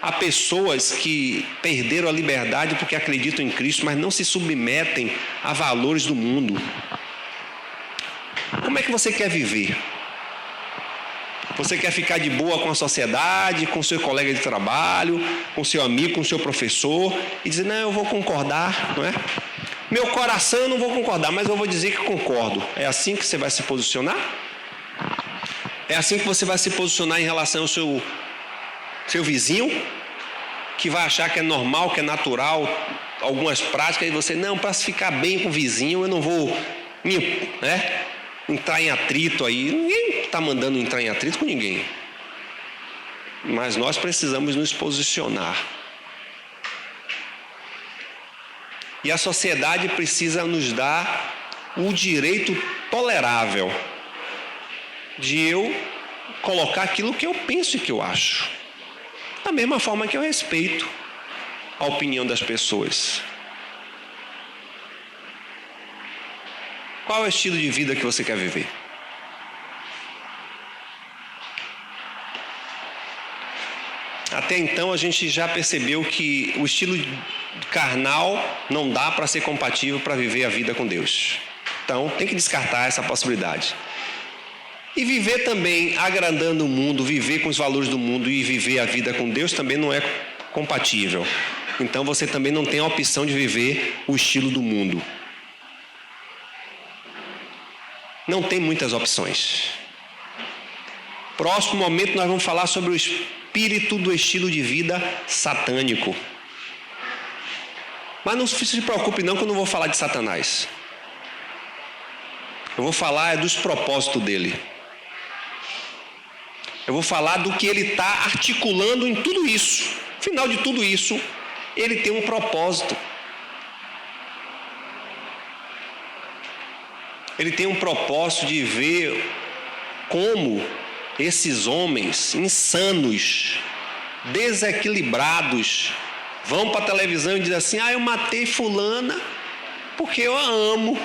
Há pessoas que perderam a liberdade porque acreditam em Cristo, mas não se submetem a valores do mundo. Como é que você quer viver? Você quer ficar de boa com a sociedade, com seu colega de trabalho, com seu amigo, com seu professor, e dizer, não, eu vou concordar, não é? Meu coração eu não vou concordar, mas eu vou dizer que concordo. É assim que você vai se posicionar? É assim que você vai se posicionar em relação ao seu vizinho, que vai achar que é normal, que é natural, algumas práticas, e você, não, para ficar bem com o vizinho, eu não vou entrar em atrito aí. Ninguém está mandando entrar em atrito com ninguém. Mas nós precisamos nos posicionar. E a sociedade precisa nos dar o direito tolerável de eu colocar aquilo que eu penso e que eu acho. Da mesma forma que eu respeito a opinião das pessoas. Qual é o estilo de vida que você quer viver? Até então a gente já percebeu que o estilo carnal não dá para ser compatível para viver a vida com Deus. Então tem que descartar essa possibilidade. E viver também agradando o mundo, viver com os valores do mundo e viver a vida com Deus também não é compatível. Então você também não tem a opção de viver o estilo do mundo. Não tem muitas opções. Próximo momento nós vamos falar sobre o espírito do estilo de vida satânico. Mas não se preocupe não, que eu não vou falar de Satanás. Eu vou falar dos propósitos dele. Eu vou falar do que ele está articulando em tudo isso. No final de tudo isso, ele tem um propósito. Ele tem um propósito de ver como esses homens insanos, desequilibrados, vão para a televisão e dizem assim: eu matei fulana porque eu a amo.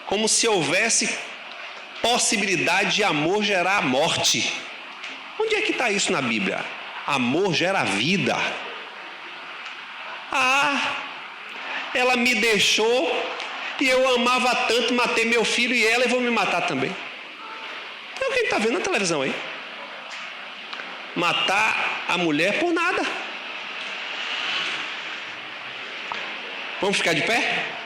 Como se houvesse possibilidade de amor gerar a morte. Onde é que está isso na Bíblia? Amor gera vida. Ela me deixou e eu amava tanto, matei meu filho e ela, e vou me matar também. É o que ele está vendo na televisão aí. Matar a mulher por nada. Vamos ficar de pé?